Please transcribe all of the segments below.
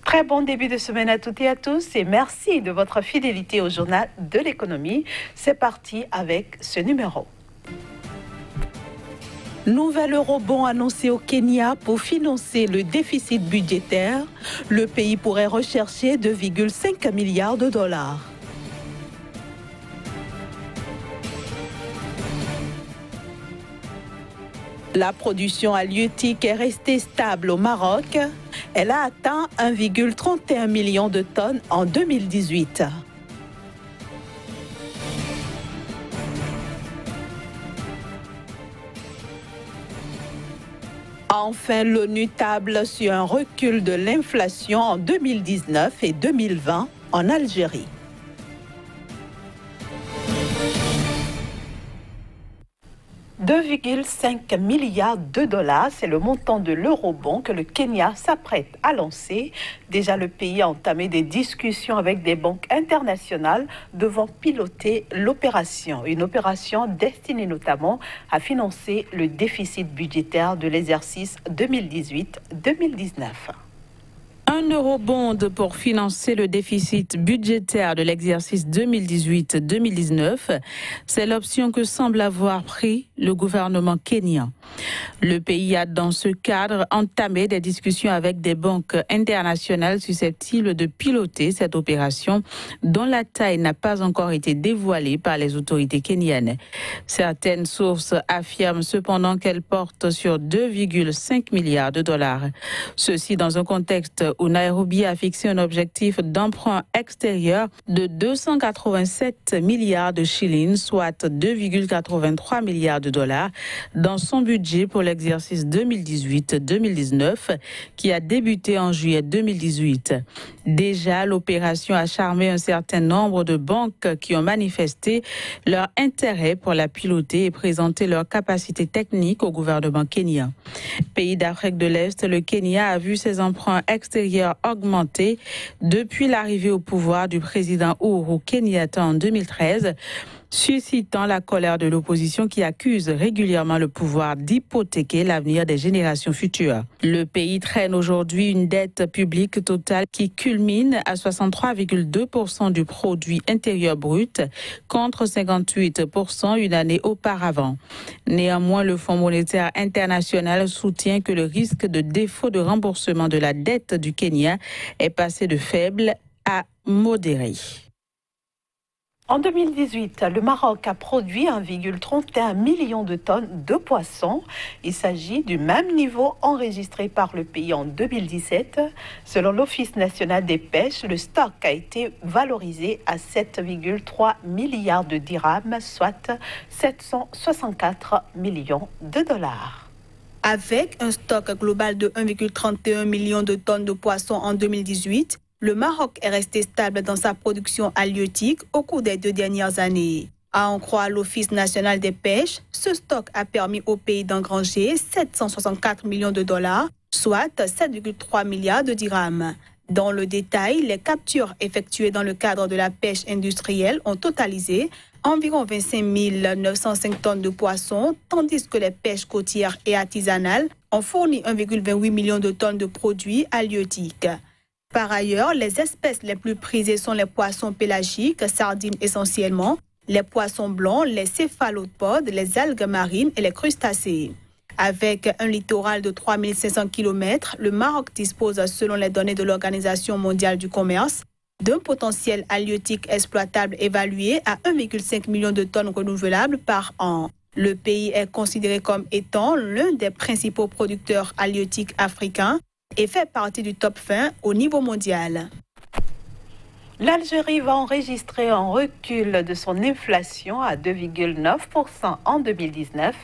Très bon début de semaine à toutes et à tous et merci de votre fidélité au journal de l'économie. C'est parti avec ce numéro. Nouvel eurobond annoncé au Kenya pour financer le déficit budgétaire. Le pays pourrait rechercher 2,5 milliards de dollars. La production halieutique est restée stable au Maroc. Elle a atteint 1,31 million de tonnes en 2018. Enfin, l'ONU table sur un recul de l'inflation en 2019 et 2020 en Algérie. « 2,5 milliards de dollars, c'est le montant de l'eurobond que le Kenya s'apprête à lancer. Déjà, le pays a entamé des discussions avec des banques internationales devant piloter l'opération. Une opération destinée notamment à financer le déficit budgétaire de l'exercice 2018-2019. Un eurobond pour financer le déficit budgétaire de l'exercice 2018-2019, c'est l'option que semble avoir pris le gouvernement kenyan. Le pays a dans ce cadre entamé des discussions avec des banques internationales susceptibles de piloter cette opération dont la taille n'a pas encore été dévoilée par les autorités kenyanes. Certaines sources affirment cependant qu'elle porte sur 2,5 milliards de dollars. Ceci dans un contexte où Nairobi a fixé un objectif d'emprunt extérieur de 287 milliards de shillings, soit 2,83 milliards de dollars, dans son budget pour l'exercice 2018-2019, qui a débuté en juillet 2018. Déjà, l'opération a charmé un certain nombre de banques qui ont manifesté leur intérêt pour la piloter et présenter leurs capacités techniques au gouvernement kenyan. Pays d'Afrique de l'Est, le Kenya a vu ses emprunts extérieurs augmenté depuis l'arrivée au pouvoir du président Uhuru Kenyatta en 2013, suscitant la colère de l'opposition qui accuse régulièrement le pouvoir d'hypothéquer l'avenir des générations futures. Le pays traîne aujourd'hui une dette publique totale qui culmine à 63,2% du produit intérieur brut contre 58% une année auparavant. Néanmoins, le Fonds monétaire international soutient que le risque de défaut de remboursement de la dette du Kenya est passé de faible à modéré. En 2018, le Maroc a produit 1,31 million de tonnes de poissons. Il s'agit du même niveau enregistré par le pays en 2017. Selon l'Office national des pêches, le stock a été valorisé à 7,3 milliards de dirhams, soit 764 millions de dollars. Avec un stock global de 1,31 million de tonnes de poissons en 2018, le Maroc est resté stable dans sa production halieutique au cours des 2 dernières années. À en croire l'Office national des pêches, ce stock a permis au pays d'engranger 764 millions de dollars, soit 7,3 milliards de dirhams. Dans le détail, les captures effectuées dans le cadre de la pêche industrielle ont totalisé environ 25 905 tonnes de poissons, tandis que les pêches côtières et artisanales ont fourni 1,28 million de tonnes de produits halieutiques. Par ailleurs, les espèces les plus prisées sont les poissons pélagiques, sardines essentiellement, les poissons blancs, les céphalopodes, les algues marines et les crustacés. Avec un littoral de 3500 km, le Maroc dispose, selon les données de l'Organisation mondiale du commerce, d'un potentiel halieutique exploitable évalué à 1,5 million de tonnes renouvelables par an. Le pays est considéré comme étant l'un des principaux producteurs halieutiques africains et fait partie du top 20 au niveau mondial. L'Algérie va enregistrer un recul de son inflation à 2,9% en 2019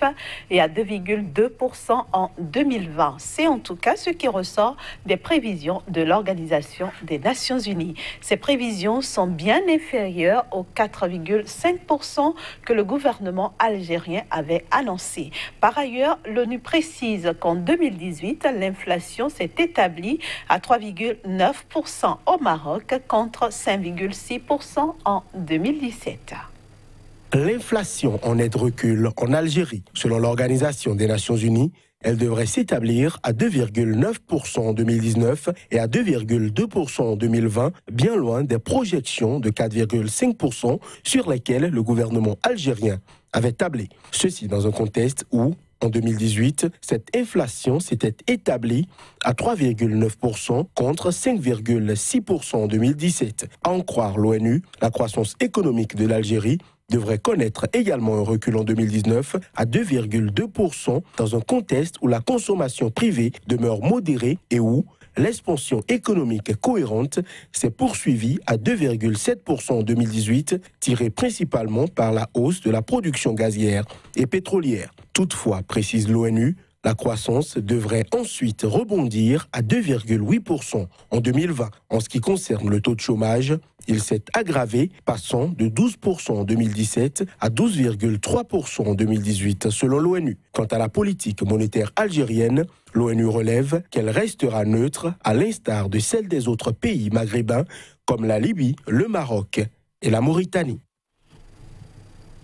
et à 2,2% en 2020. C'est en tout cas ce qui ressort des prévisions de l'Organisation des Nations Unies. Ces prévisions sont bien inférieures aux 4,5% que le gouvernement algérien avait annoncé. Par ailleurs, l'ONU précise qu'en 2018, l'inflation s'est établie à 3,9% au Maroc contre 5,6% en 2017. L'inflation en net recul en Algérie, selon l'Organisation des Nations Unies, Elle devrait s'établir à 2,9% en 2019 et à 2,2% en 2020, bien loin des projections de 4,5% sur lesquelles le gouvernement algérien avait tablé. Ceci dans un contexte où, en 2018, cette inflation s'était établie à 3,9% contre 5,6% en 2017. À en croire l'ONU, la croissance économique de l'Algérie devrait connaître également un recul en 2019 à 2,2% dans un contexte où la consommation privée demeure modérée et où l'expansion économique cohérente s'est poursuivie à 2,7% en 2018, tirée principalement par la hausse de la production gazière et pétrolière. Toutefois, précise l'ONU, la croissance devrait ensuite rebondir à 2,8% en 2020. En ce qui concerne le taux de chômage, il s'est aggravé, passant de 12% en 2017 à 12,3% en 2018, selon l'ONU. Quant à la politique monétaire algérienne, l'ONU relève qu'elle restera neutre, à l'instar de celle des autres pays maghrébins, comme la Libye, le Maroc et la Mauritanie.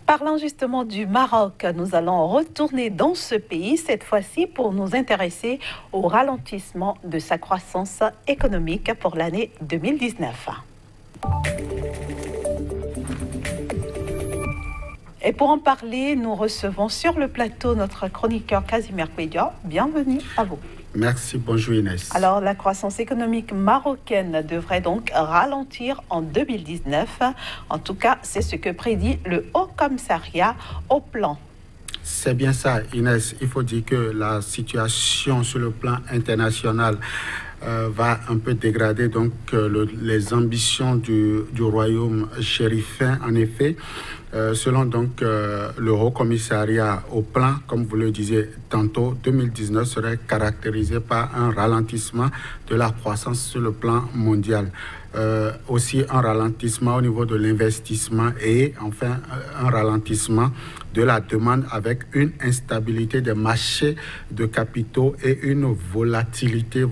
Parlant justement du Maroc, nous allons retourner dans ce pays, cette fois-ci pour nous intéresser au ralentissement de sa croissance économique pour l'année 2019. Et pour en parler, nous recevons sur le plateau notre chroniqueur Casimir Pédia. Bienvenue à vous. Merci, bonjour Inès. Alors, la croissance économique marocaine devrait donc ralentir en 2019. En tout cas, c'est ce que prédit le Haut Commissariat au plan. C'est bien ça, Inès. Il faut dire que la situation sur le plan international va un peu dégrader donc les ambitions du royaume chérifin. En effet, selon donc le Haut Commissariat au plan, comme vous le disiez tantôt, 2019 serait caractérisé par un ralentissement de la croissance sur le plan mondial. Aussi un ralentissement au niveau de l'investissement et enfin un ralentissement de la demande avec une instabilité des marchés de capitaux et une volatilité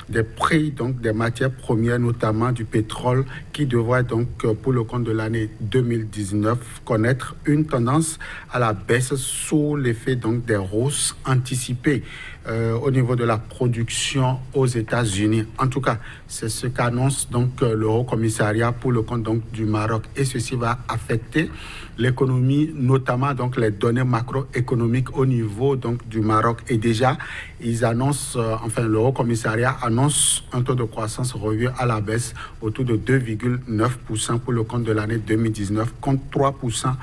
des prix donc des matières premières, notamment du pétrole, qui devrait donc pour le compte de l'année 2019 connaître une tendance à la baisse sous l'effet donc des hausses anticipées au niveau de la production aux États-Unis. En tout cas, c'est ce qu'annonce donc le Haut Commissariat pour le compte donc du Maroc, et ceci va affecter l'économie, notamment donc les données macroéconomiques au niveau donc du Maroc. Et déjà, ils annoncent, le Haut Commissariat annonce un taux de croissance revu à la baisse autour de 2,9% pour le compte de l'année 2019 contre 3%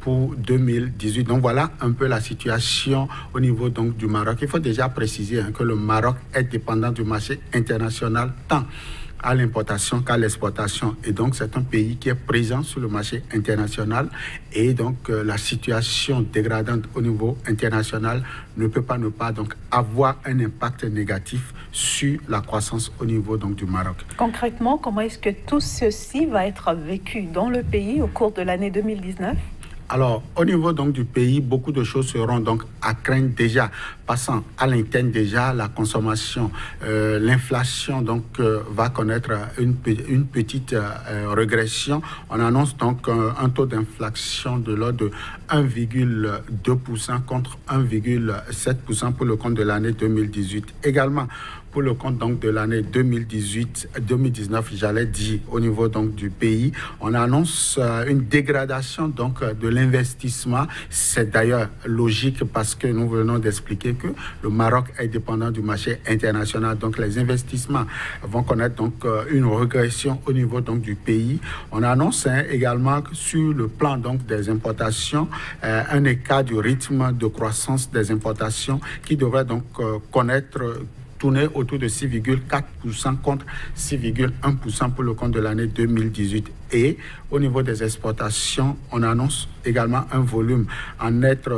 pour 2018. Donc voilà un peu la situation au niveau donc du Maroc. Il faut déjà préciser que le Maroc est dépendant du marché international tant à l'importation qu'à l'exportation. Et donc, c'est un pays qui est présent sur le marché international. Et donc, la situation dégradante au niveau international ne peut pas donc avoir un impact négatif sur la croissance au niveau donc du Maroc. Concrètement, comment est-ce que tout ceci va être vécu dans le pays au cours de l'année 2019 ? Alors, au niveau donc du pays, beaucoup de choses seront donc à craindre déjà. Passant à l'interne déjà, la consommation, l'inflation donc va connaître une petite régression. On annonce donc un taux d'inflation de l'ordre de 1,2% contre 1,7% pour le compte de l'année 2018. Également, pour le compte donc de l'année 2018-2019, j'allais dire au niveau donc du pays, on annonce une dégradation donc de l'investissement. C'est d'ailleurs logique parce que nous venons d'expliquer que le Maroc est dépendant du marché international. Donc les investissements vont connaître donc une régression au niveau donc du pays. On annonce également que sur le plan donc des importations, un écart du rythme de croissance des importations qui devrait donc tourner autour de 6,4% contre 6,1% pour le compte de l'année 2018. Et au niveau des exportations, on annonce également un volume en nette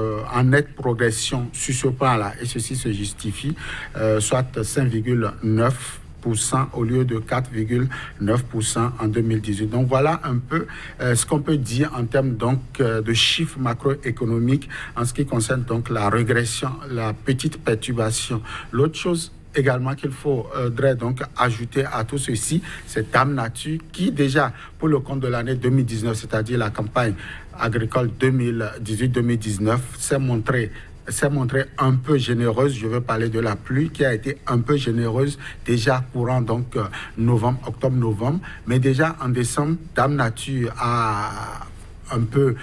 progression sur ce plan-là. Et ceci se justifie, soit 5,9% au lieu de 4,9% en 2018. Donc voilà un peu ce qu'on peut dire en termes donc de chiffres macroéconomiques en ce qui concerne donc la régression, la petite perturbation. L'autre chose également qu'il faudrait donc ajouter à tout ceci, c'est Dame Nature qui déjà pour le compte de l'année 2019, c'est-à-dire la campagne agricole 2018-2019, s'est montré s'est montrée un peu généreuse. Je veux parler de la pluie qui a été un peu généreuse déjà courant donc novembre, octobre-novembre. Mais déjà en décembre, Dame Nature a un peu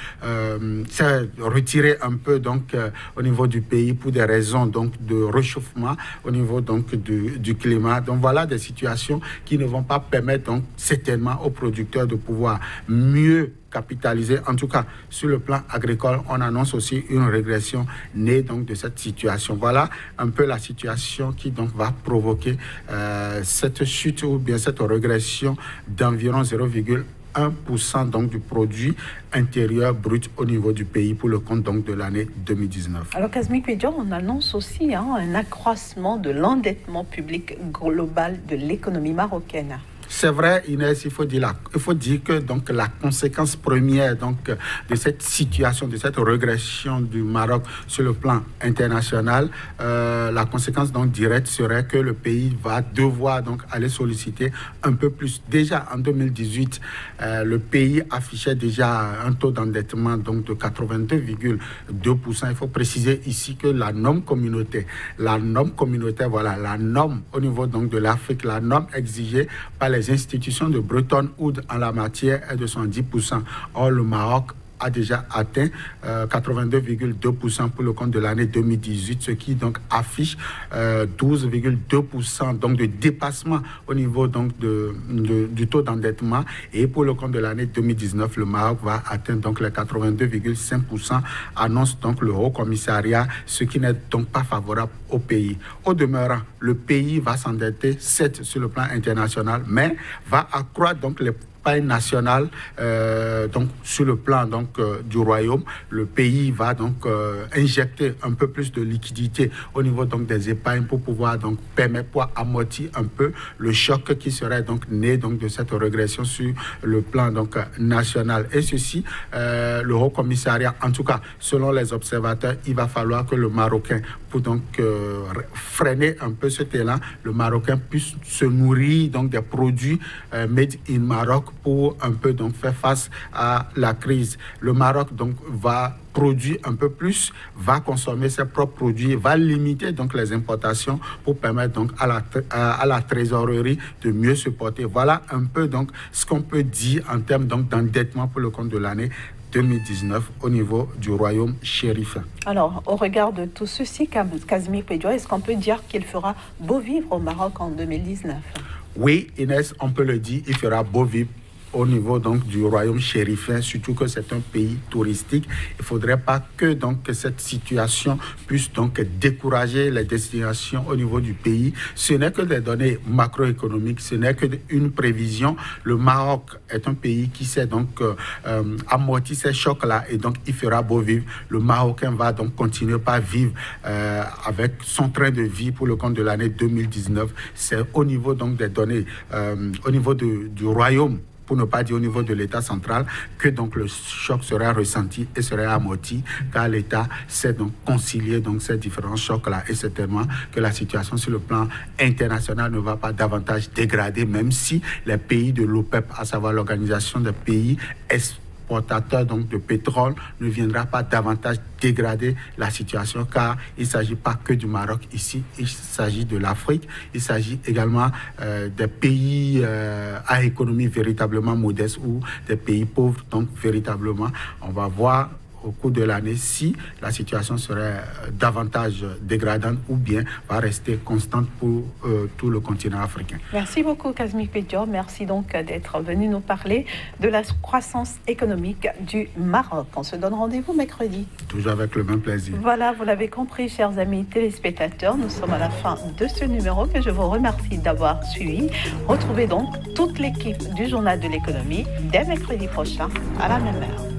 s'est retiré un peu donc au niveau du pays pour des raisons donc de réchauffement au niveau donc du climat. Donc voilà des situations qui ne vont pas permettre donc certainement aux producteurs de pouvoir mieux capitaliser. En tout cas, sur le plan agricole, on annonce aussi une régression née donc de cette situation. Voilà un peu la situation qui donc va provoquer cette chute ou bien cette régression d'environ 0,1% donc du produit intérieur brut au niveau du pays pour le compte donc de l'année 2019. Alors Kazmi Pédior, on annonce aussi un accroissement de l'endettement public global de l'économie marocaine. C'est vrai, Inès, il faut dire que donc, la conséquence première donc, de cette situation, de cette régression du Maroc sur le plan international, la conséquence donc, directe serait que le pays va devoir donc, aller solliciter un peu plus. Déjà en 2018, le pays affichait déjà un taux d'endettement donc, de 82,2%. Il faut préciser ici que la norme communautaire, voilà, la norme au niveau donc, de l'Afrique, la norme exigée par les institutions de Bretton Woods en la matière est de 110%. Or, le Maroc a déjà atteint 82,2% pour le compte de l'année 2018, ce qui donc affiche 12,2% donc de dépassement au niveau donc du taux d'endettement. Et pour le compte de l'année 2019, le Maroc va atteindre donc les 82,5%, annonce donc le Haut Commissariat, ce qui n'est donc pas favorable au pays. Au demeurant, le pays va s'endetter, certes sur le plan international, mais va accroître donc les national donc sur le plan donc du royaume. Le pays va donc injecter un peu plus de liquidité au niveau donc des épargnes pour pouvoir donc permettre, pour amortir un peu le choc qui serait donc né donc de cette régression sur le plan donc national. Et ceci, le Haut Commissariat, en tout cas selon les observateurs, il va falloir que le Marocain, pour donc freiner un peu cet élan, le Marocain puisse se nourrir donc des produits made in Maroc pour un peu donc faire face à la crise. Le Maroc donc va produire un peu plus, va consommer ses propres produits, va limiter donc les importations pour permettre donc à la trésorerie de mieux se porter. Voilà un peu donc ce qu'on peut dire en termes donc d'endettement pour le compte de l'année 2019 au niveau du royaume chérifin. Alors, au regard de tout ceci, Kazmi Pédior, est-ce qu'on peut dire qu'il fera beau vivre au Maroc en 2019? Oui, Inès, on peut le dire, il fera beau vivre au niveau donc du royaume chérifin, surtout que c'est un pays touristique. Il ne faudrait pas que donc cette situation puisse donc décourager les destinations au niveau du pays. Ce n'est que des données macroéconomiques, ce n'est qu'une prévision. Le Maroc est un pays qui sait donc amortir ces chocs-là et donc il fera beau vivre. Le Marocain va donc continuer par vivre avec son train de vie pour le compte de l'année 2019. C'est au niveau donc des données, au niveau du royaume, pour ne pas dire au niveau de l'État central, que donc le choc sera ressenti et sera amorti, car l'État sait donc concilier donc ces différents chocs-là. Et certainement que la situation sur le plan international ne va pas davantage dégrader, même si les pays de l'OPEP, à savoir l'organisation des pays exportateurs donc de pétrole, ne viendra pas davantage dégrader la situation, car il ne s'agit pas que du Maroc ici, il s'agit de l'Afrique, il s'agit également des pays à économie véritablement modeste ou des pays pauvres. Donc véritablement, on va voir au cours de l'année si la situation serait davantage dégradante ou bien va rester constante pour tout le continent africain. Merci beaucoup Kazmi Pédior, merci donc d'être venu nous parler de la croissance économique du Maroc. On se donne rendez-vous mercredi. Toujours avec le même plaisir. Voilà, vous l'avez compris chers amis téléspectateurs, nous sommes à la fin de ce numéro que je vous remercie d'avoir suivi. Retrouvez donc toute l'équipe du Journal de l'économie dès mercredi prochain à la même heure.